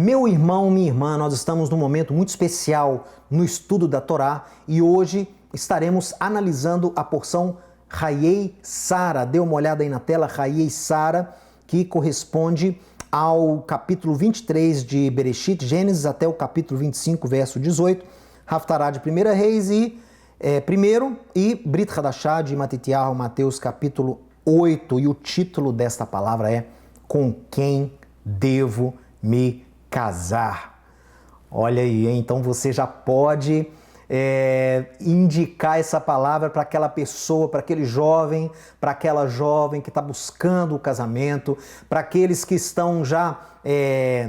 Meu irmão, minha irmã, nós estamos num momento muito especial no estudo da Torá e hoje estaremos analisando a porção Hayei Sara. Dê uma olhada aí na tela, Hayei Sara, que corresponde ao capítulo 23 de Bereshit, Gênesis, até o capítulo 25, verso 18, Haftará de 1 Reis e Brit Hadashah de Matitiyahu, Mateus capítulo 8. E o título desta palavra é Com quem devo me casar? Olha aí, hein? Então você já pode indicar essa palavra para aquela pessoa, para aquele jovem, para aquela jovem que está buscando o casamento, para aqueles que estão já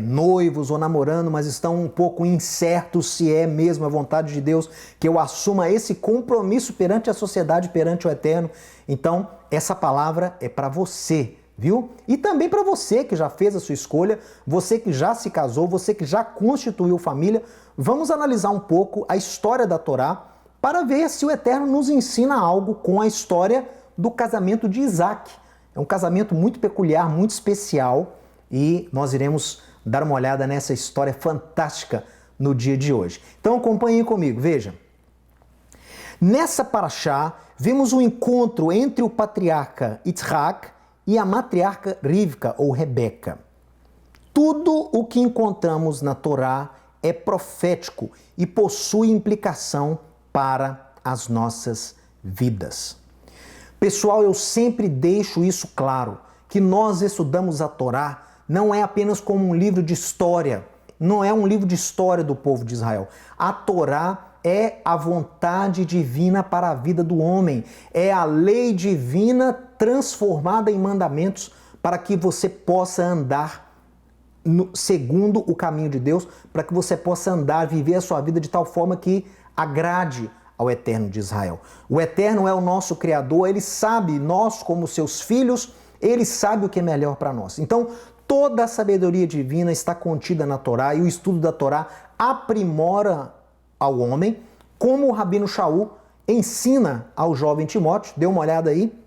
noivos ou namorando, mas estão um pouco incertos se é mesmo a vontade de Deus que eu assuma esse compromisso perante a sociedade, perante o Eterno. Então, essa palavra é para você, viu? E também para você que já fez a sua escolha, você que já se casou, você que já constituiu família. Vamos analisar um pouco a história da Torá para ver se o Eterno nos ensina algo com a história do casamento de Isaac. É um casamento muito peculiar, muito especial e nós iremos dar uma olhada nessa história fantástica no dia de hoje. Então acompanhem comigo, veja. Nessa paraxá, vemos um encontro entre o patriarca Yitzhak e a matriarca Rivka, ou Rebeca. Tudo o que encontramos na Torá é profético e possui implicação para as nossas vidas. Pessoal, eu sempre deixo isso claro, que nós estudamos a Torá não é apenas como um livro de história, não é um livro de história do povo de Israel. A Torá é a vontade divina para a vida do homem, é a lei divina transformada em mandamentos para que você possa andar segundo o caminho de Deus, para que você possa andar, viver a sua vida de tal forma que agrade ao Eterno de Israel. O Eterno é o nosso Criador, Ele sabe, nós como seus filhos, Ele sabe o que é melhor para nós. Então, toda a sabedoria divina está contida na Torá e o estudo da Torá aprimora ao homem, como o Rabino Shaul ensina ao jovem Timóteo. Dê uma olhada aí.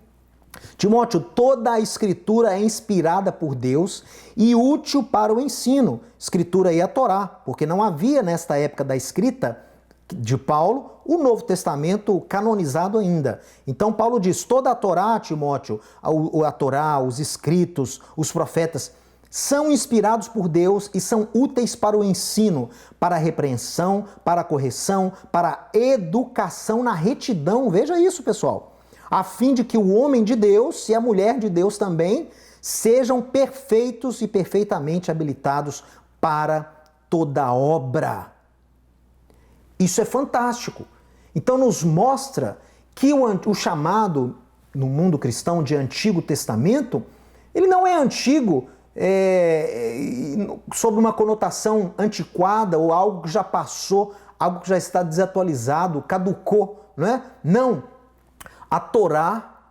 Timóteo, toda a escritura é inspirada por Deus e útil para o ensino. Escritura aí é a Torá, porque não havia nesta época da escrita de Paulo o Novo Testamento canonizado ainda. Então Paulo diz, toda a Torá, Timóteo, a Torá, os escritos, os profetas, são inspirados por Deus e são úteis para o ensino, para a repreensão, para a correção, para a educação na retidão. Veja isso, pessoal. A fim de que o homem de Deus e a mulher de Deus também sejam perfeitos e perfeitamente habilitados para toda obra. Isso é fantástico. Então nos mostra que o chamado no mundo cristão de Antigo Testamento, ele não é antigo sob uma conotação antiquada ou algo que já passou, algo que já está desatualizado, caducou, não é? Não. A Torá,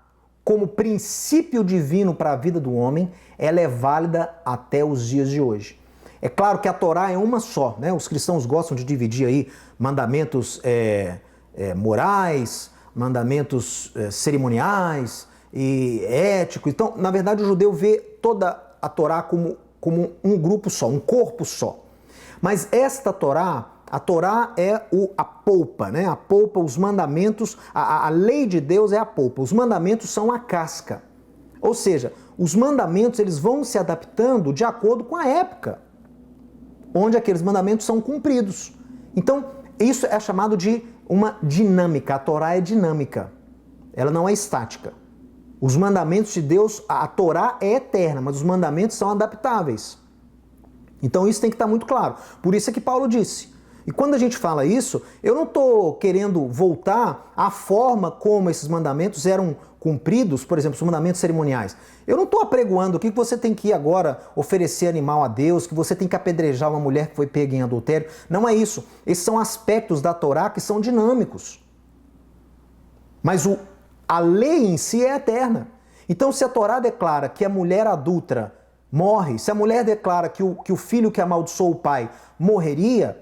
como princípio divino para a vida do homem, ela é válida até os dias de hoje. É claro que a Torá é uma só, né? Os cristãos gostam de dividir aí mandamentos morais, mandamentos cerimoniais e éticos. Então, na verdade, o judeu vê toda a Torá como um grupo só, um corpo só. Mas esta Torá, a Torá é a polpa, né? A polpa, os mandamentos, a lei de Deus é a polpa, os mandamentos são a casca. Ou seja, os mandamentos eles vão se adaptando de acordo com a época onde aqueles mandamentos são cumpridos. Então, isso é chamado de uma dinâmica. A Torá é dinâmica, ela não é estática. Os mandamentos de Deus, a Torá é eterna, mas os mandamentos são adaptáveis. Então isso tem que estar muito claro. Por isso é que Paulo disse. E quando a gente fala isso, eu não estou querendo voltar à forma como esses mandamentos eram cumpridos, por exemplo, os mandamentos cerimoniais. Eu não estou apregoando que você tem que ir agora oferecer animal a Deus, que você tem que apedrejar uma mulher que foi pega em adultério. Não é isso. Esses são aspectos da Torá que são dinâmicos. Mas a lei em si é eterna. Então, se a Torá declara que a mulher adúltera morre, se a mulher declara que o filho que amaldiçoou o pai morreria,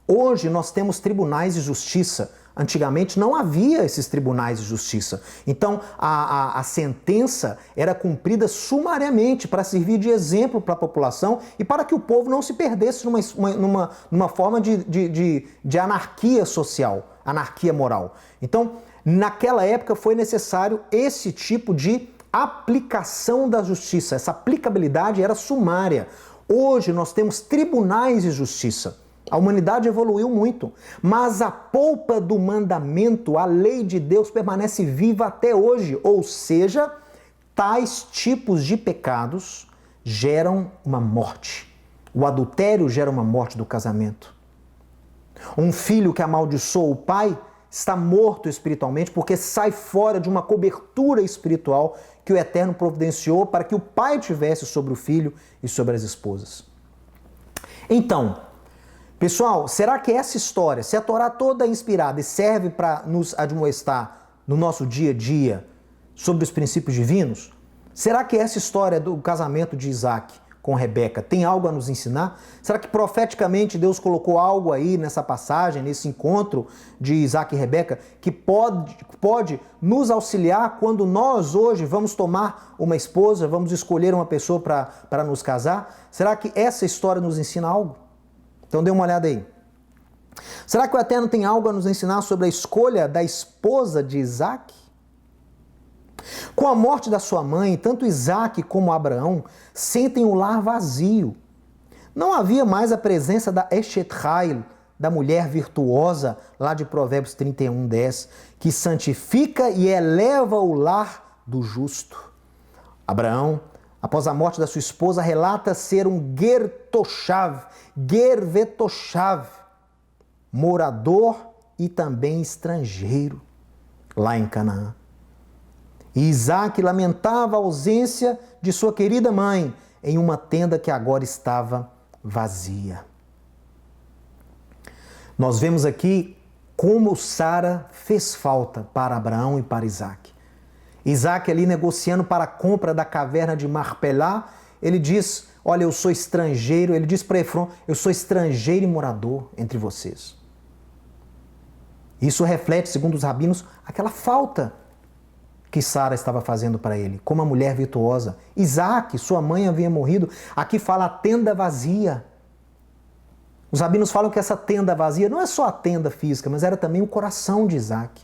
hoje nós temos tribunais de justiça. Antigamente não havia esses tribunais de justiça. Então a sentença era cumprida sumariamente para servir de exemplo para a população e para que o povo não se perdesse numa forma de anarquia social, anarquia moral. Então, naquela época foi necessário esse tipo de aplicação da justiça. Essa aplicabilidade era sumária. Hoje nós temos tribunais de justiça. A humanidade evoluiu muito, mas a polpa do mandamento, a lei de Deus, permanece viva até hoje. Ou seja, tais tipos de pecados geram uma morte. O adultério gera uma morte do casamento. Um filho que amaldiçoa o pai está morto espiritualmente porque sai fora de uma cobertura espiritual que o Eterno providenciou para que o pai tivesse sobre o filho e sobre as esposas. Então, pessoal, será que essa história, se a Torá toda é inspirada e serve para nos admoestar no nosso dia a dia sobre os princípios divinos, será que essa história do casamento de Isaac com Rebeca tem algo a nos ensinar? Será que profeticamente Deus colocou algo aí nessa passagem, nesse encontro de Isaac e Rebeca, que pode nos auxiliar quando nós hoje vamos tomar uma esposa, vamos escolher uma pessoa para nos casar? Será que essa história nos ensina algo? Então dê uma olhada aí. Será que o Eterno tem algo a nos ensinar sobre a escolha da esposa de Isaac? Com a morte da sua mãe, tanto Isaac como Abraão sentem o lar vazio. Não havia mais a presença da Eshet Hail, da mulher virtuosa, lá de Provérbios 31:10, que santifica e eleva o lar do justo. Abraão, após a morte da sua esposa, relata ser um Gervetoshav, morador e também estrangeiro, lá em Canaã. E Isaac lamentava a ausência de sua querida mãe em uma tenda que agora estava vazia. Nós vemos aqui como Sara fez falta para Abraão e para Isaac. Isaac ali negociando para a compra da caverna de Marpelá, ele diz, olha, eu sou estrangeiro, ele diz para Efron, eu sou estrangeiro e morador entre vocês. Isso reflete, segundo os rabinos, aquela falta que Sara estava fazendo para ele, como uma mulher virtuosa. Isaac, sua mãe havia morrido. Aqui fala a tenda vazia. Os rabinos falam que essa tenda vazia não é só a tenda física, mas era também o coração de Isaac.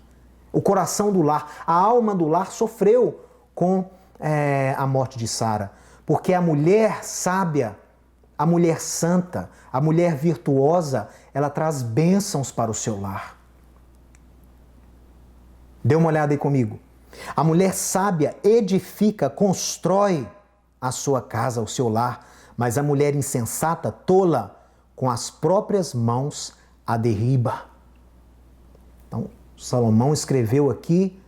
O coração do lar. A alma do lar sofreu com a morte de Sara. Porque a mulher sábia, a mulher santa, a mulher virtuosa, ela traz bênçãos para o seu lar. Dê uma olhada aí comigo. A mulher sábia edifica, constrói a sua casa, o seu lar, mas a mulher insensata, tola, com as próprias mãos a derriba. Então, Salomão escreveu aqui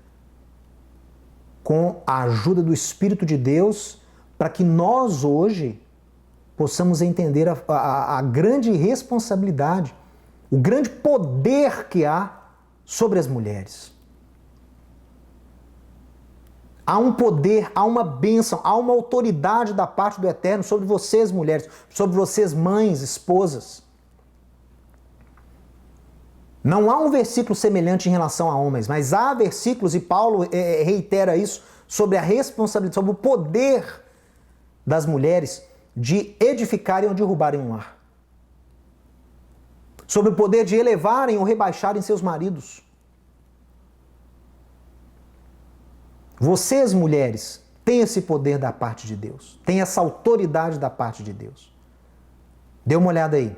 com a ajuda do Espírito de Deus para que nós hoje possamos entender a grande responsabilidade, o grande poder que há sobre as mulheres. Há um poder, há uma bênção, há uma autoridade da parte do Eterno sobre vocês, mulheres, sobre vocês, mães, esposas. Não há um versículo semelhante em relação a homens, mas há versículos, e Paulo reitera isso, sobre a responsabilidade, sobre o poder das mulheres de edificarem ou derrubarem um lar. Sobre o poder de elevarem ou rebaixarem seus maridos. Vocês, mulheres, têm esse poder da parte de Deus. Têm essa autoridade da parte de Deus. Dê uma olhada aí.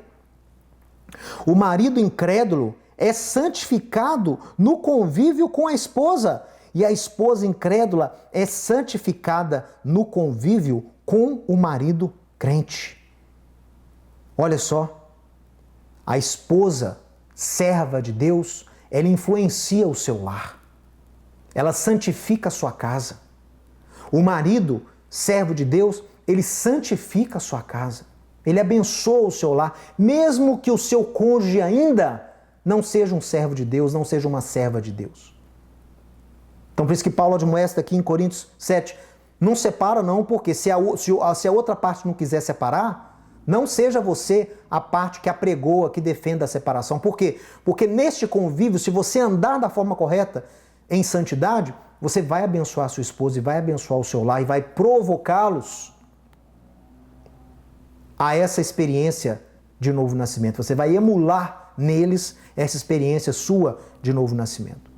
O marido incrédulo é santificado no convívio com a esposa. E a esposa incrédula é santificada no convívio com o marido crente. Olha só. A esposa, serva de Deus, ela influencia o seu lar. Ela santifica a sua casa. O marido, servo de Deus, ele santifica a sua casa. Ele abençoa o seu lar, mesmo que o seu cônjuge ainda não seja um servo de Deus, não seja uma serva de Deus. Então, por isso que Paulo admoesta aqui em Coríntios 7, não separa não, porque se a outra parte não quiser separar, Não seja você a parte que apregoa, que defenda a separação. Por quê? Porque neste convívio, se você andar da forma correta, em santidade, você vai abençoar a sua esposa e vai abençoar o seu lar e vai provocá-los a essa experiência de novo nascimento. Você vai emular neles essa experiência sua de novo nascimento.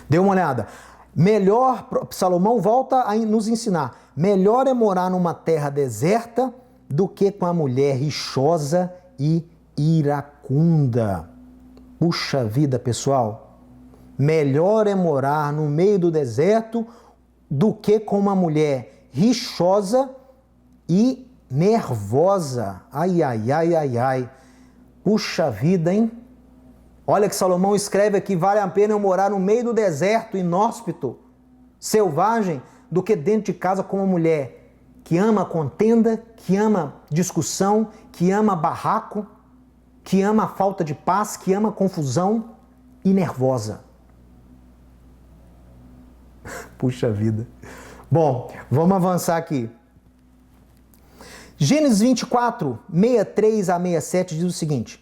Dê uma olhada. Melhor, Salomão volta a nos ensinar, melhor é morar numa terra deserta do que com a mulher rixosa e iracunda. Puxa vida, pessoal. Melhor é morar no meio do deserto do que com uma mulher rixosa e nervosa. Ai, ai, ai, ai, ai. Puxa vida, hein? Olha que Salomão escreve aqui, vale a pena eu morar no meio do deserto, inóspito, selvagem, do que dentro de casa com uma mulher que ama contenda, que ama discussão, que ama barraco, que ama a falta de paz, que ama confusão e nervosa. Puxa vida. Bom, vamos avançar aqui. Gênesis 24, 63 a 67 diz o seguinte: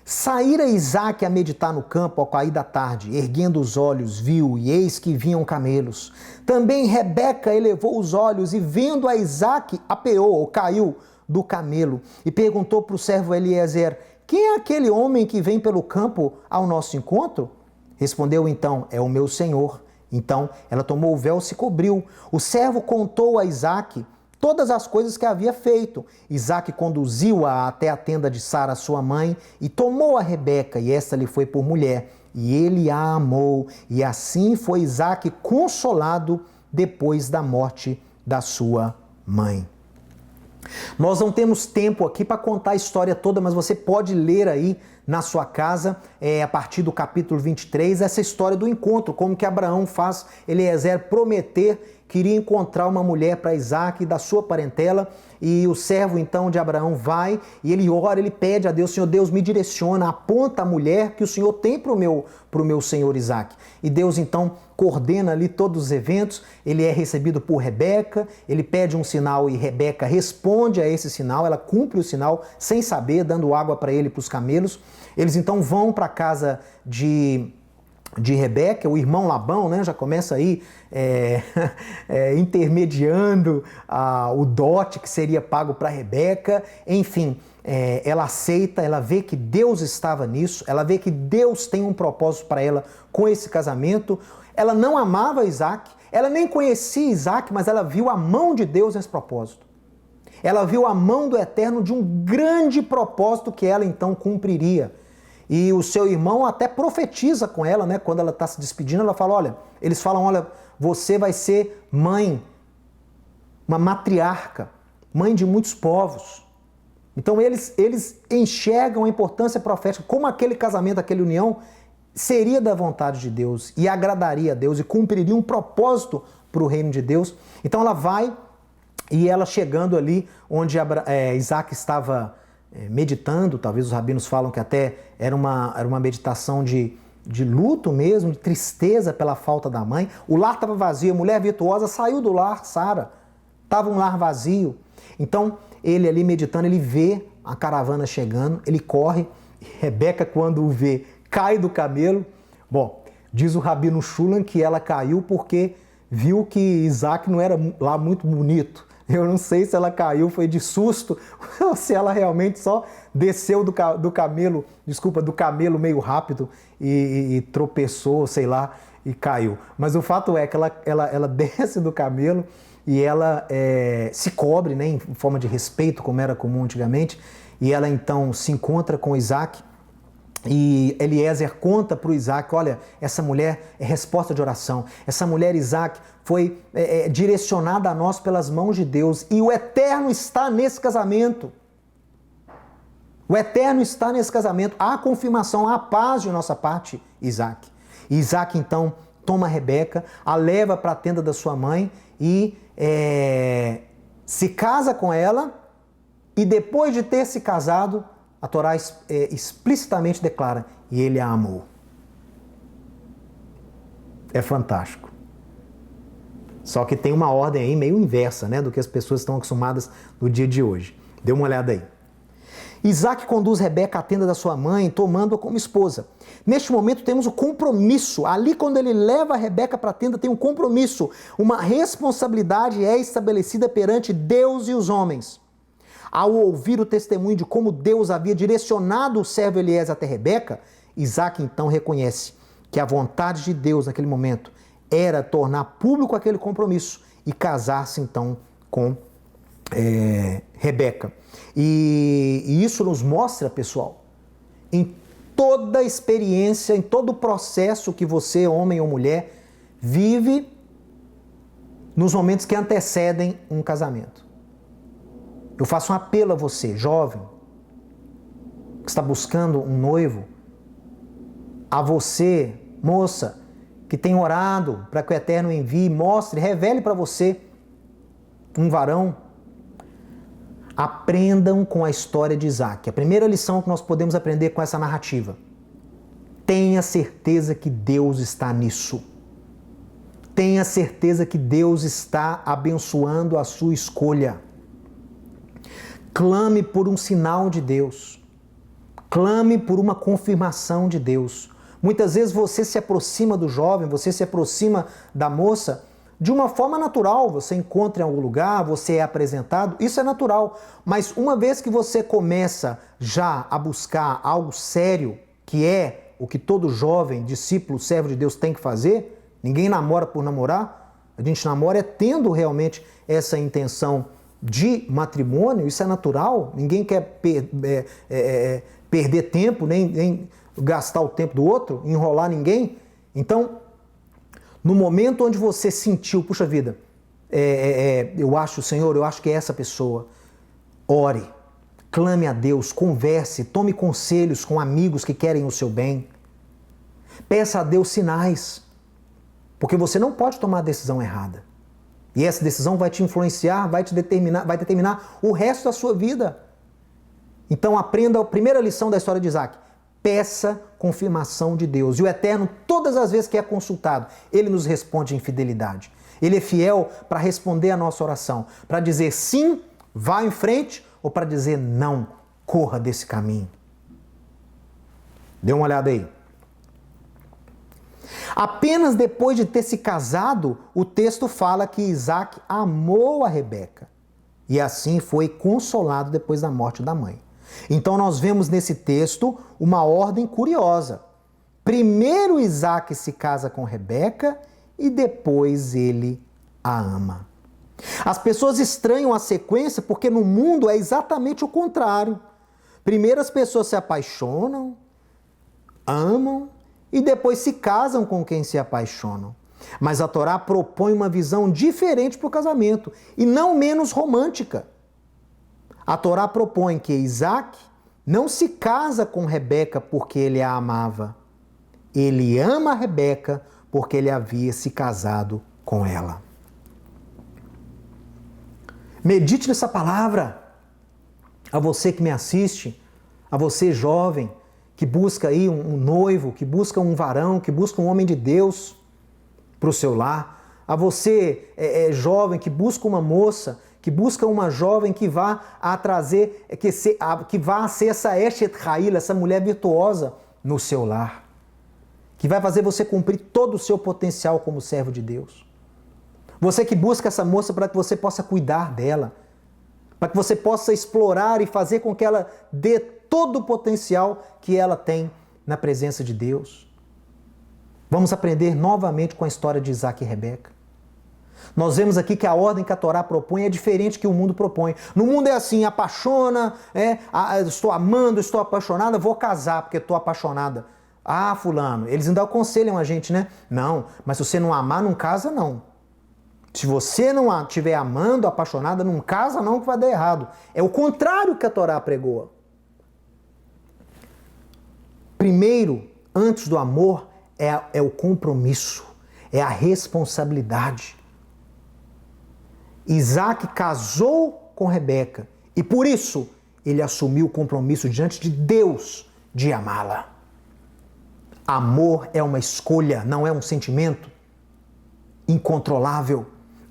saíra Isaque a meditar no campo ao cair da tarde, erguendo os olhos, viu, e eis que vinham camelos. Também Rebeca elevou os olhos e, vendo a Isaque, apeou, ou caiu do camelo, e perguntou para o servo Eliezer: quem é aquele homem que vem pelo campo ao nosso encontro? Respondeu então: é o meu senhor. Então ela tomou o véu e se cobriu. O servo contou a Isaque todas as coisas que havia feito. Isaque conduziu-a até a tenda de Sara, sua mãe, e tomou a Rebeca, e esta lhe foi por mulher. E ele a amou, e assim foi Isaque consolado depois da morte da sua mãe. Nós não temos tempo aqui para contar a história toda, mas você pode ler aí na sua casa, a partir do capítulo 23, essa história do encontro, como que Abraão faz Eliezer prometer que iria encontrar uma mulher para Isaque da sua parentela, e o servo então de Abraão vai e ele ora, ele pede a Deus: Senhor Deus, me direciona, aponta a mulher que o Senhor tem para o meu senhor Isaque. E Deus então coordena ali todos os eventos, ele é recebido por Rebeca, ele pede um sinal e Rebeca responde a esse sinal, ela cumpre o sinal sem saber, dando água para ele e para os camelos. Eles então vão para a casa de Rebeca, o irmão Labão, né, já começa aí intermediando o dote que seria pago para Rebeca. Enfim, ela aceita, ela vê que Deus estava nisso, ela vê que Deus tem um propósito para ela com esse casamento. Ela não amava Isaque, ela nem conhecia Isaque, mas ela viu a mão de Deus nesse propósito. Ela viu a mão do Eterno de um grande propósito que ela então cumpriria. E o seu irmão até profetiza com ela, né? Quando ela está se despedindo, ela fala, eles falam, olha, você vai ser mãe, uma matriarca, mãe de muitos povos. Então eles enxergam a importância profética, como aquele casamento, aquela união, seria da vontade de Deus e agradaria a Deus e cumpriria um propósito para o reino de Deus. Então ela vai e ela chegando ali onde Isaque estava meditando, talvez os rabinos falam que até era uma meditação de luto mesmo, de tristeza pela falta da mãe. O lar estava vazio, a mulher virtuosa saiu do lar, Sara, estava um lar vazio. Então ele ali meditando, ele vê a caravana chegando, ele corre, Rebeca quando o vê, cai do camelo. Bom, diz o rabino Shulam que ela caiu porque viu que Isaque não era lá muito bonito. Eu não sei se ela caiu, foi de susto, ou se ela realmente só desceu do camelo meio rápido e tropeçou, sei lá, e caiu. Mas o fato é que ela desce do camelo e ela se cobre, né, em forma de respeito, como era comum antigamente, e ela então se encontra com Isaque. E Eliezer conta para o Isaque, olha, essa mulher é resposta de oração. Essa mulher, Isaque, foi direcionada a nós pelas mãos de Deus. E o Eterno está nesse casamento. O Eterno está nesse casamento. Há confirmação, há paz de nossa parte, Isaque. E Isaque, então, toma a Rebeca, a leva para a tenda da sua mãe e se casa com ela. E depois de ter se casado, a Torá explicitamente declara, e ele a amou. É fantástico. Só que tem uma ordem aí meio inversa, né, do que as pessoas estão acostumadas no dia de hoje. Dê uma olhada aí. Isaac conduz Rebeca à tenda da sua mãe, tomando-a como esposa. Neste momento temos o compromisso. Ali, quando ele leva a Rebeca para a tenda, tem um compromisso. Uma responsabilidade é estabelecida perante Deus e os homens. Ao ouvir o testemunho de como Deus havia direcionado o servo Eliezer até Rebeca, Isaac então reconhece que a vontade de Deus naquele momento era tornar público aquele compromisso e casar-se então com Rebeca. E isso nos mostra, pessoal, em toda a experiência, em todo o processo que você, homem ou mulher, vive nos momentos que antecedem um casamento. Eu faço um apelo a você, jovem, que está buscando um noivo, a você, moça, que tem orado para que o Eterno envie, mostre, revele para você um varão. Aprendam com a história de Isaac. A primeira lição que nós podemos aprender com essa narrativa: tenha certeza que Deus está nisso. Tenha certeza que Deus está abençoando a sua escolha. Clame por um sinal de Deus. Clame por uma confirmação de Deus. Muitas vezes você se aproxima do jovem, você se aproxima da moça de uma forma natural. Você encontra em algum lugar, você é apresentado, isso é natural. Mas uma vez que você começa já a buscar algo sério, que é o que todo jovem, discípulo, servo de Deus tem que fazer, ninguém namora por namorar, a gente namora tendo realmente essa intenção de matrimônio, isso é natural, ninguém quer perder tempo, nem gastar o tempo do outro, enrolar ninguém. Então, no momento onde você sentiu, puxa vida, eu acho, Senhor, eu acho que é essa pessoa, ore, clame a Deus, converse, tome conselhos com amigos que querem o seu bem, peça a Deus sinais, porque você não pode tomar a decisão errada. E essa decisão vai te influenciar, vai determinar o resto da sua vida. Então aprenda a primeira lição da história de Isaac. Peça confirmação de Deus. E o Eterno, todas as vezes que é consultado, Ele nos responde em fidelidade. Ele é fiel para responder a nossa oração. Para dizer sim, vá em frente, ou para dizer não, corra desse caminho. Dê uma olhada aí. Apenas depois de ter se casado, o texto fala que Isaac amou a Rebeca. E assim foi consolado depois da morte da mãe. Então nós vemos nesse texto uma ordem curiosa. Primeiro Isaac se casa com Rebeca e depois ele a ama. As pessoas estranham a sequência porque no mundo é exatamente o contrário. Primeiro as pessoas se apaixonam, amam e depois se casam com quem se apaixonam. Mas a Torá propõe uma visão diferente para o casamento e não menos romântica. A Torá propõe que Isaac não se casa com Rebeca porque ele a amava. Ele ama a Rebeca porque ele havia se casado com ela. Medite nessa palavra. A você que me assiste, a você jovem, que busca aí um noivo, que busca um varão, que busca um homem de Deus para o seu lar. A você jovem que busca uma moça, que busca uma jovem que vá a trazer, que vá a ser essa Eshet Ha'il, essa mulher virtuosa no seu lar, que vai fazer você cumprir todo o seu potencial como servo de Deus. Você que busca essa moça para que você possa cuidar dela, para que você possa explorar e fazer com que ela dê todo o potencial que ela tem na presença de Deus. Vamos aprender novamente com a história de Isaac e Rebeca. Nós vemos aqui que a ordem que a Torá propõe é diferente que o mundo propõe. No mundo é assim, apaixona, estou amando, estou apaixonada, vou casar porque estou apaixonada. Ah, fulano, eles ainda aconselham a gente, né? Não, mas se você não amar, não casa não. Se você não estiver amando, apaixonada, não casa não, que vai dar errado. É o contrário que a Torá pregou. Primeiro, antes do amor, é o compromisso, é a responsabilidade. Isaac casou com Rebeca e por isso ele assumiu o compromisso diante de Deus de amá-la. Amor é uma escolha, não é um sentimento incontrolável.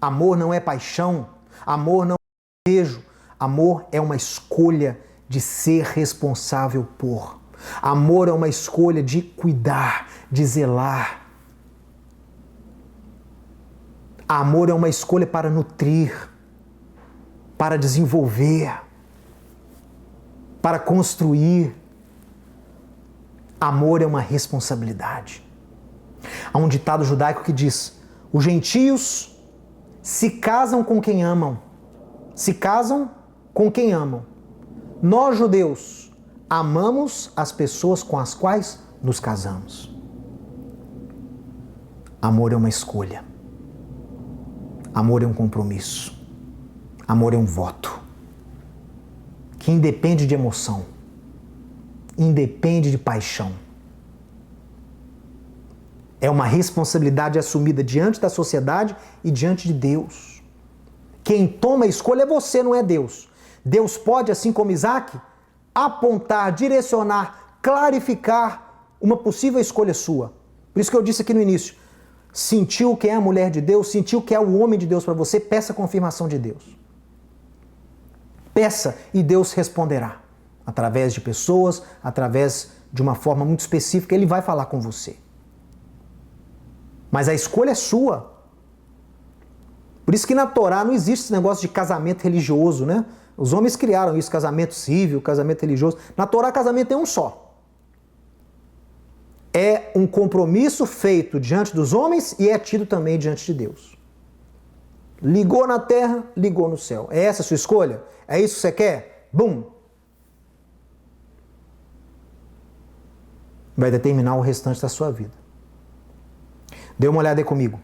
Amor não é paixão. Amor não é desejo. Amor é uma escolha de ser responsável por. Amor é uma escolha de cuidar, de zelar. Amor é uma escolha para nutrir, para desenvolver, para construir. Amor é uma responsabilidade. Há um ditado judaico que diz: os gentios se casam com quem amam. Se casam com quem amam. Nós, judeus, amamos as pessoas com as quais nos casamos. Amor é uma escolha. Amor é um compromisso. Amor é um voto. Que independe de emoção. Independe de paixão. É uma responsabilidade assumida diante da sociedade e diante de Deus. Quem toma a escolha é você, não é Deus. Deus pode, assim como Isaac, apontar, direcionar, clarificar uma possível escolha sua. Por isso que eu disse aqui no início, sentiu que é a mulher de Deus, sentiu que é o homem de Deus para você, peça a confirmação de Deus. Peça e Deus responderá. Através de pessoas, através de uma forma muito específica, Ele vai falar com você. Mas a escolha é sua. Por isso que na Torá não existe esse negócio de casamento religioso, né? Os homens criaram isso, casamento civil, casamento religioso. Na Torá, casamento é um só. É um compromisso feito diante dos homens e é tido também diante de Deus. Ligou na terra, ligou no céu. É essa a sua escolha? É isso que você quer? Bum! Vai determinar o restante da sua vida. Dê uma olhada aí comigo.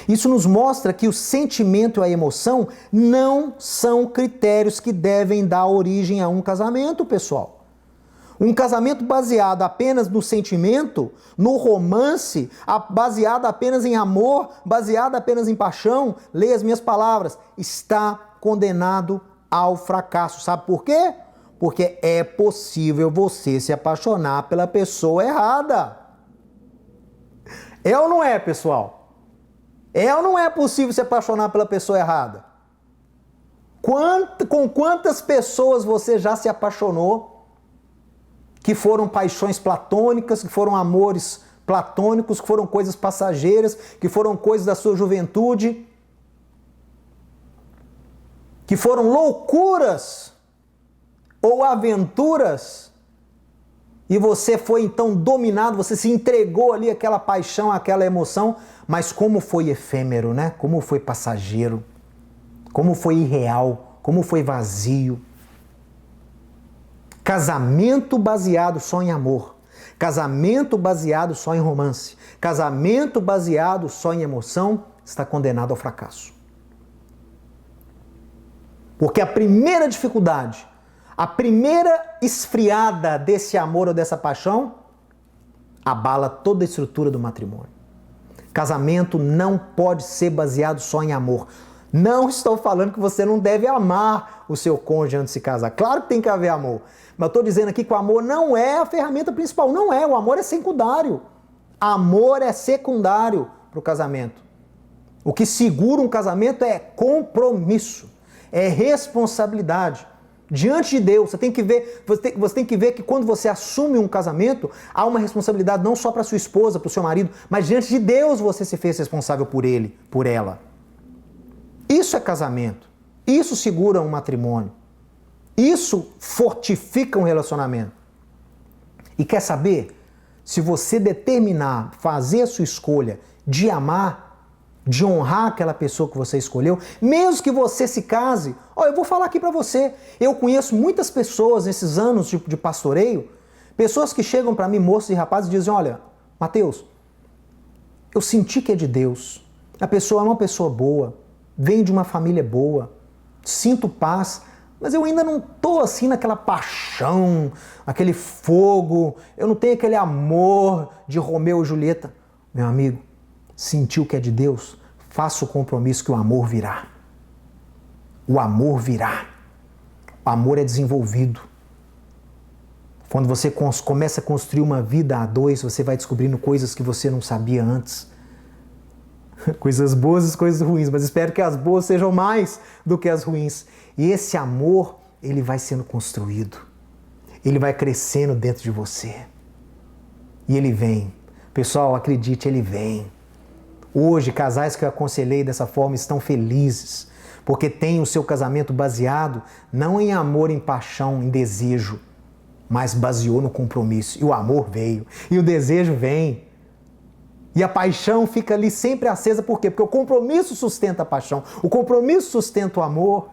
Isso nos mostra que o sentimento e a emoção não são critérios que devem dar origem a um casamento, pessoal. Um casamento baseado apenas no sentimento, no romance, baseado apenas em amor, baseado apenas em paixão, leia as minhas palavras, está condenado ao fracasso. Sabe por quê? Porque é possível você se apaixonar pela pessoa errada. É ou não é, pessoal? É ou não é possível se apaixonar pela pessoa errada? Com quantas pessoas você já se apaixonou que foram paixões platônicas, que foram amores platônicos, que foram coisas passageiras, que foram coisas da sua juventude, que foram loucuras ou aventuras, e você foi então dominado, você se entregou ali àquela paixão, àquela emoção, mas como foi efêmero, né? Como foi passageiro, como foi irreal, como foi vazio. Casamento baseado só em amor, casamento baseado só em romance, casamento baseado só em emoção, está condenado ao fracasso. Porque a primeira dificuldade, a primeira esfriada desse amor ou dessa paixão, abala toda a estrutura do matrimônio. Casamento não pode ser baseado só em amor. Não estou falando que você não deve amar o seu cônjuge antes de se casar. Claro que tem que haver amor. Mas eu estou dizendo aqui que o amor não é a ferramenta principal. Não é. O amor é secundário. Amor é secundário para o casamento. O que segura um casamento é compromisso. É responsabilidade. Diante de Deus, você tem que ver que quando você assume um casamento, há uma responsabilidade não só para sua esposa, para o seu marido, mas diante de Deus você se fez responsável por ele, por ela. Isso é casamento. Isso segura um matrimônio. Isso fortifica um relacionamento. E quer saber? Se você determinar, fazer a sua escolha de amar, de honrar aquela pessoa que você escolheu, mesmo que você se case, eu vou falar aqui para você, eu conheço muitas pessoas nesses anos de pastoreio, pessoas que chegam para mim, moços e rapazes, e dizem, olha, Mateus, eu senti que é de Deus, a pessoa é uma pessoa boa, vem de uma família boa, sinto paz, mas eu ainda não estou assim naquela paixão, aquele fogo, eu não tenho aquele amor de Romeu e Julieta. Meu amigo, sentiu que é de Deus? Faça o compromisso que o amor virá. O amor virá. O amor é desenvolvido. Quando você começa a construir uma vida a dois, você vai descobrindo coisas que você não sabia antes. Coisas boas e coisas ruins, mas espero que as boas sejam mais do que as ruins. E esse amor, ele vai sendo construído. Ele vai crescendo dentro de você. E ele vem. Pessoal, acredite, ele vem. Hoje, casais que eu aconselhei dessa forma estão felizes, porque têm o seu casamento baseado não em amor, em paixão, em desejo, mas baseou no compromisso. E o amor veio, e o desejo vem. E a paixão fica ali sempre acesa, por quê? Porque o compromisso sustenta a paixão, o compromisso sustenta o amor.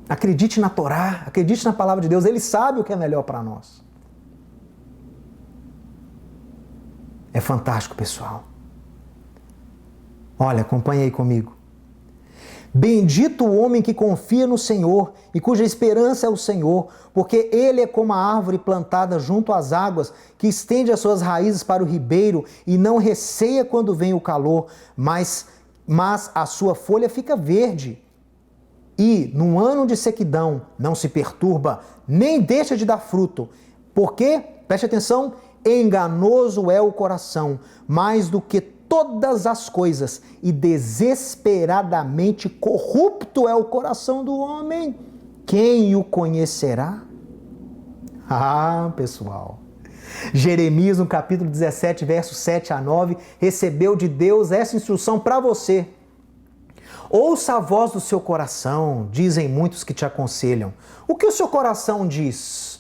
Acredite na Torá, acredite na palavra de Deus, Ele sabe o que é melhor para nós. É fantástico, pessoal. Olha, acompanha aí comigo. Bendito o homem que confia no Senhor e cuja esperança é o Senhor, porque ele é como a árvore plantada junto às águas, que estende as suas raízes para o ribeiro e não receia quando vem o calor, mas a sua folha fica verde. E, num ano de sequidão, não se perturba, nem deixa de dar fruto. Porque, preste atenção, enganoso é o coração, mais do que todas as coisas, e desesperadamente corrupto é o coração do homem. Quem o conhecerá? Ah, pessoal. Jeremias, no capítulo 17, versos 7 a 9, recebeu de Deus essa instrução para você. Ouça a voz do seu coração, dizem muitos que te aconselham. O que o seu coração diz?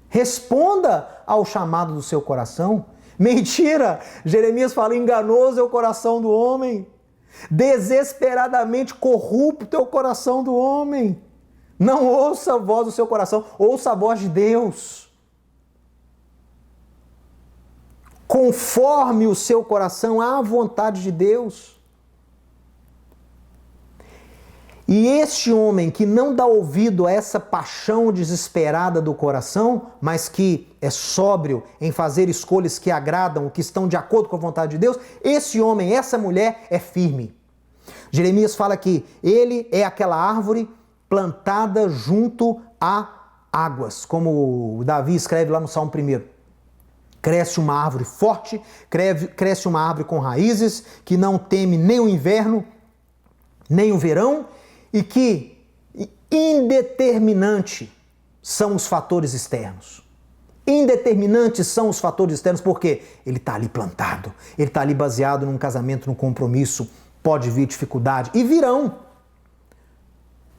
Responda ao chamado do seu coração. Mentira! Jeremias fala, enganoso é o coração do homem. Desesperadamente corrupto é o coração do homem. Não ouça a voz do seu coração, ouça a voz de Deus. Conforme o seu coração à vontade de Deus. E este homem que não dá ouvido a essa paixão desesperada do coração, mas que é sóbrio em fazer escolhas que agradam, que estão de acordo com a vontade de Deus, esse homem, essa mulher é firme. Jeremias fala que ele é aquela árvore plantada junto a águas, como o Davi escreve lá no Salmo 1. Cresce uma árvore forte, cresce uma árvore com raízes, que não teme nem o inverno, nem o verão, e que indeterminante são os fatores externos. Indeterminantes são os fatores externos porque ele está ali plantado, ele está ali baseado num casamento, num compromisso, pode vir dificuldade, e virão.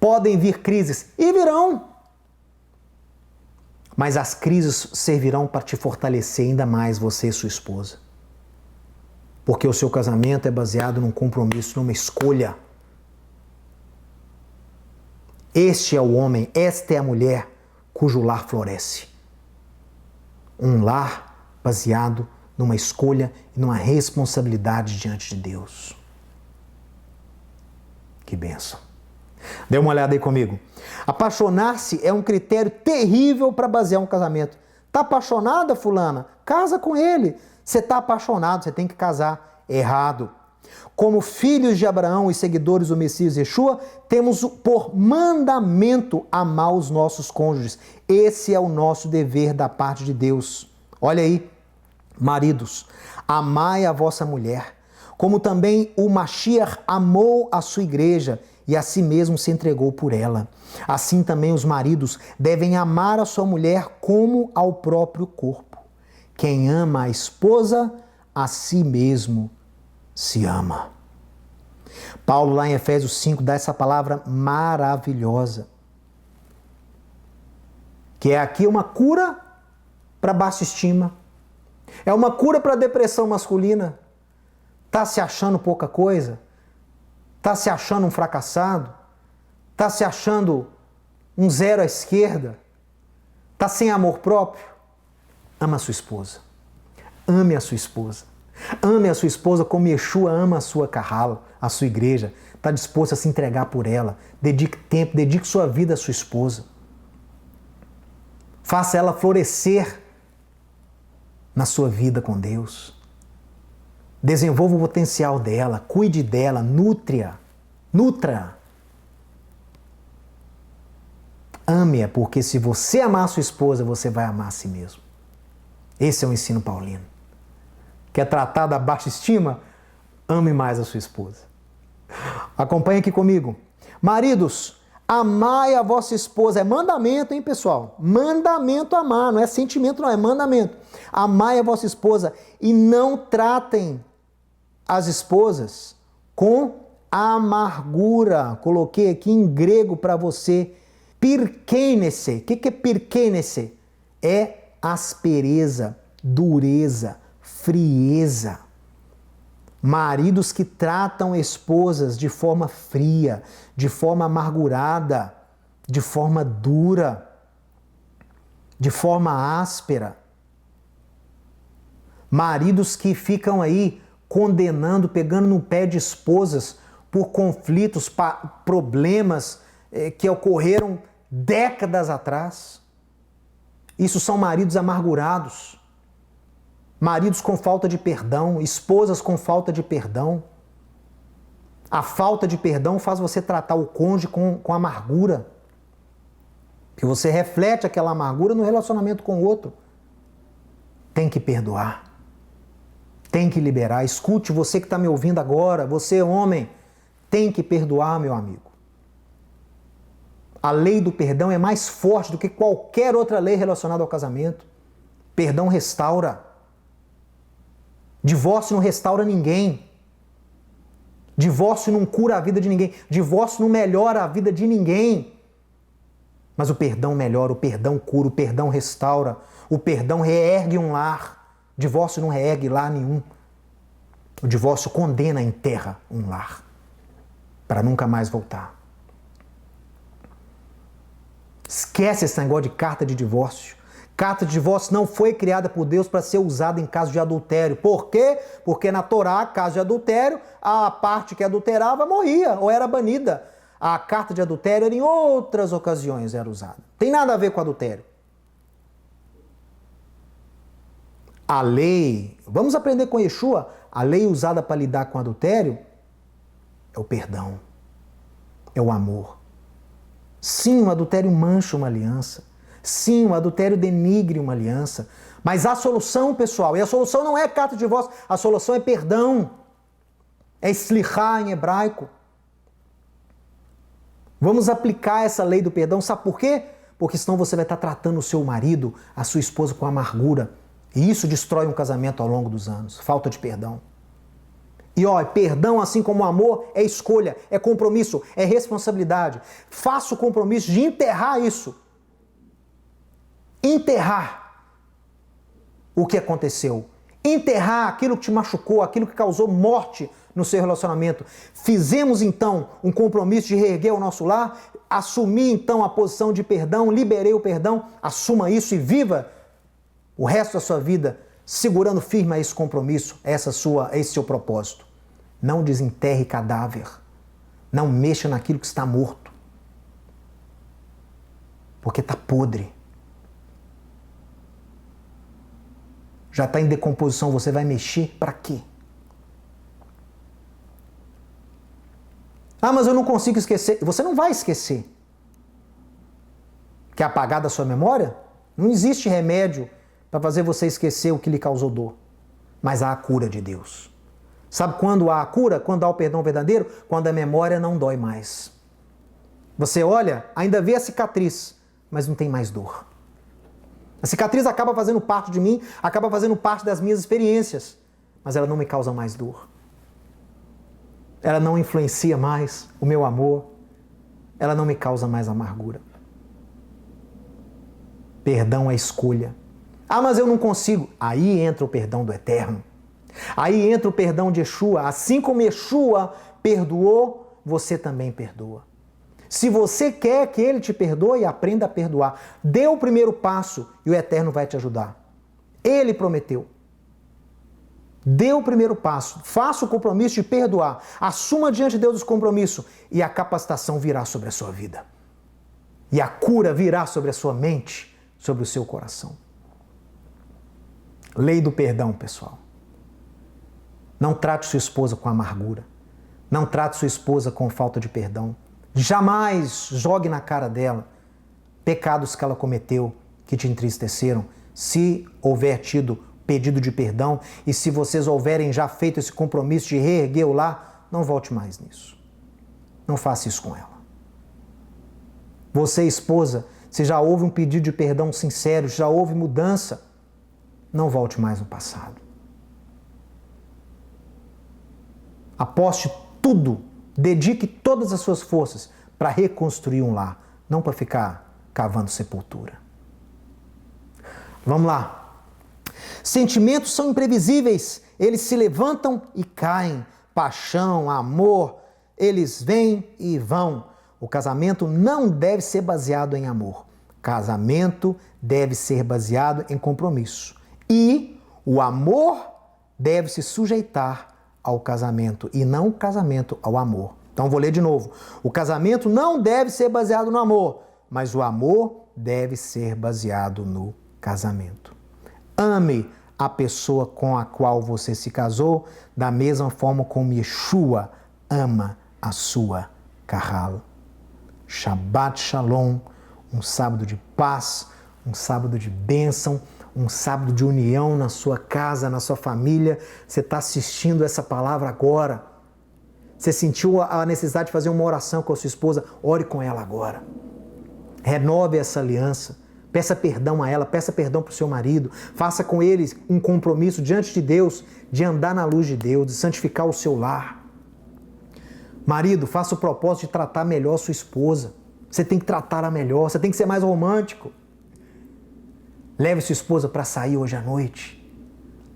Podem vir crises, e virão. Mas as crises servirão para te fortalecer ainda mais, você e sua esposa. Porque o seu casamento é baseado num compromisso, numa escolha. Este é o homem, esta é a mulher cujo lar floresce. Um lar baseado numa escolha e numa responsabilidade diante de Deus. Que bênção. Dê uma olhada aí comigo. Apaixonar-se é um critério terrível para basear um casamento. Está apaixonada, fulana? Casa com ele. Você está apaixonado, você tem que casar. Errado. Como filhos de Abraão e seguidores do Messias Yeshua, temos por mandamento amar os nossos cônjuges. Esse é o nosso dever da parte de Deus. Olha aí, maridos, amai a vossa mulher, como também o Mashiach amou a sua igreja e a si mesmo se entregou por ela. Assim também os maridos devem amar a sua mulher como ao próprio corpo. Quem ama a esposa, a si mesmo se ama. Paulo, lá em Efésios 5, dá essa palavra maravilhosa, que é aqui uma cura para baixa estima, é uma cura para depressão masculina. Está se achando pouca coisa? Está se achando um fracassado? Está se achando um zero à esquerda? Está sem amor próprio? Ama a sua esposa. Ame a sua esposa. Ame a sua esposa como Yeshua ama a sua carrala, a sua igreja. Está disposto a se entregar por ela. Dedique tempo, dedique sua vida à sua esposa. Faça ela florescer na sua vida com Deus. Desenvolva o potencial dela, cuide dela, nutra. Ame-a, porque se você amar a sua esposa, você vai amar a si mesmo. Esse é o ensino paulino. Quer tratar da baixa estima? Ame mais a sua esposa. Acompanhe aqui comigo. Maridos, amai a vossa esposa. É mandamento, hein, pessoal? Mandamento amar, não é sentimento, não, é mandamento. Amai a vossa esposa e não tratem as esposas com amargura. Coloquei aqui em grego para você. Pirkeinese. O que é pirkeinese? É aspereza, dureza, frieza. Maridos que tratam esposas de forma fria, de forma amargurada, de forma dura, de forma áspera. Maridos que ficam aí condenando, pegando no pé de esposas por conflitos, problemas que ocorreram décadas atrás. Isso são maridos amargurados. Maridos com falta de perdão, esposas com falta de perdão. A falta de perdão faz você tratar o cônjuge com amargura. Porque você reflete aquela amargura no relacionamento com o outro. Tem que perdoar. Tem que liberar. Escute, você que está me ouvindo agora, você homem, tem que perdoar, meu amigo. A lei do perdão é mais forte do que qualquer outra lei relacionada ao casamento. Perdão restaura. Divórcio não restaura ninguém. Divórcio não cura a vida de ninguém. Divórcio não melhora a vida de ninguém. Mas o perdão melhora, o perdão cura, o perdão restaura. O perdão reergue um lar. Divórcio não reergue lar nenhum. O divórcio condena, enterra um lar. Para nunca mais voltar. Esquece esse negócio de carta de divórcio. Carta de divórcio não foi criada por Deus para ser usada em caso de adultério. Por quê? Porque na Torá, caso de adultério, a parte que adulterava morria ou era banida. A carta de adultério era em outras ocasiões era usada. Tem nada a ver com adultério. A lei, vamos aprender com Yeshua, a lei usada para lidar com adultério é o perdão, é o amor. Sim, o adultério mancha uma aliança. Sim, o adultério denigre uma aliança. Mas há solução, pessoal. E a solução não é carta de divórcio. A solução é perdão. É slichá em hebraico. Vamos aplicar essa lei do perdão. Sabe por quê? Porque senão você vai estar tratando o seu marido, a sua esposa com amargura. E isso destrói um casamento ao longo dos anos. Falta de perdão. E perdão, assim como o amor, é escolha, é compromisso, é responsabilidade. Faça o compromisso de enterrar isso. Enterrar o que aconteceu. Enterrar aquilo que te machucou, aquilo que causou morte no seu relacionamento. Fizemos então um compromisso de reerguer o nosso lar, assumi então a posição de perdão, liberei o perdão, assuma isso e viva o resto da sua vida segurando firme a esse compromisso, esse seu propósito. Não desenterre cadáver. Não mexa naquilo que está morto. Porque está podre. Já está em decomposição, você vai mexer para quê? Ah, mas eu não consigo esquecer. Você não vai esquecer. Quer apagar da sua memória? Não existe remédio para fazer você esquecer o que lhe causou dor. Mas há a cura de Deus. Sabe quando há a cura? Quando há o perdão verdadeiro? Quando a memória não dói mais. Você olha, ainda vê a cicatriz, mas não tem mais dor. A cicatriz acaba fazendo parte de mim, acaba fazendo parte das minhas experiências, mas ela não me causa mais dor. Ela não influencia mais o meu amor, ela não me causa mais amargura. Perdão é escolha. Ah, mas eu não consigo. Aí entra o perdão do Eterno. Aí entra o perdão de Yeshua. Assim como Yeshua perdoou, você também perdoa. Se você quer que Ele te perdoe, aprenda a perdoar. Dê o primeiro passo e o Eterno vai te ajudar. Ele prometeu. Dê o primeiro passo. Faça o compromisso de perdoar. Assuma diante de Deus os compromissos e a capacitação virá sobre a sua vida. E a cura virá sobre a sua mente, sobre o seu coração. Lei do perdão, pessoal. Não trate sua esposa com amargura. Não trate sua esposa com falta de perdão. Jamais jogue na cara dela pecados que ela cometeu, que te entristeceram, se houver tido pedido de perdão, e se vocês houverem já feito esse compromisso de reerguer o lar, não volte mais nisso. Não faça isso com ela. Você, esposa, se já houve um pedido de perdão sincero, já houve mudança, não volte mais no passado. Aposte tudo, dedique todas as suas forças para reconstruir um lar, não para ficar cavando sepultura. Vamos lá. Sentimentos são imprevisíveis, eles se levantam e caem. Paixão, amor, eles vêm e vão. O casamento não deve ser baseado em amor. Casamento deve ser baseado em compromisso. E o amor deve se sujeitar ao casamento e não o casamento ao amor. Então vou ler de novo. O casamento não deve ser baseado no amor, mas o amor deve ser baseado no casamento. Ame a pessoa com a qual você se casou da mesma forma como Yeshua ama a sua Kahal. Shabbat Shalom, um sábado de paz, um sábado de bênção, um sábado de união na sua casa, na sua família. Você está assistindo essa palavra agora. Você sentiu a necessidade de fazer uma oração com a sua esposa? Ore com ela agora. Renove essa aliança. Peça perdão a ela, peça perdão para o seu marido. Faça com eles um compromisso diante de Deus, de andar na luz de Deus, de santificar o seu lar. Marido, faça o propósito de tratar melhor a sua esposa. Você tem que tratá-la melhor, você tem que ser mais romântico. Leve sua esposa para sair hoje à noite.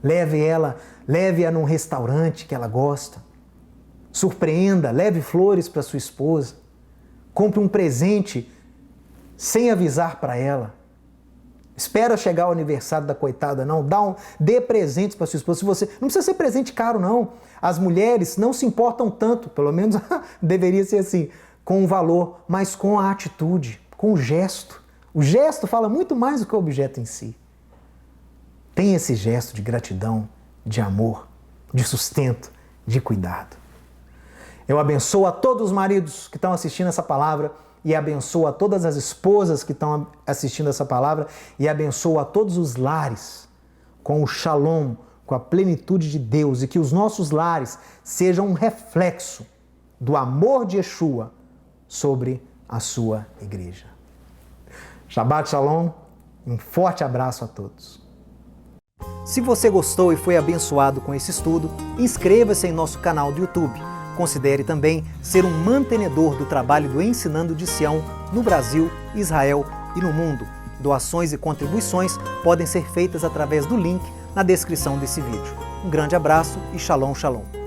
Leve-a num restaurante que ela gosta. Surpreenda, leve flores para sua esposa. Compre um presente sem avisar para ela. Espera chegar o aniversário da coitada, não. Dê presentes para sua esposa. Não precisa ser presente caro, não. As mulheres não se importam tanto, pelo menos deveria ser assim, com o valor, mas com a atitude, com o gesto. O gesto fala muito mais do que o objeto em si. Tem esse gesto de gratidão, de amor, de sustento, de cuidado. Eu abençoo a todos os maridos que estão assistindo essa palavra e abençoo a todas as esposas que estão assistindo essa palavra e abençoo a todos os lares com o shalom, com a plenitude de Deus, e que os nossos lares sejam um reflexo do amor de Yeshua sobre a sua igreja. Shabbat Shalom, um forte abraço a todos. Se você gostou e foi abençoado com esse estudo, inscreva-se em nosso canal do YouTube. Considere também ser um mantenedor do trabalho do Ensinando de Sião no Brasil, Israel e no mundo. Doações e contribuições podem ser feitas através do link na descrição desse vídeo. Um grande abraço e Shalom, Shalom.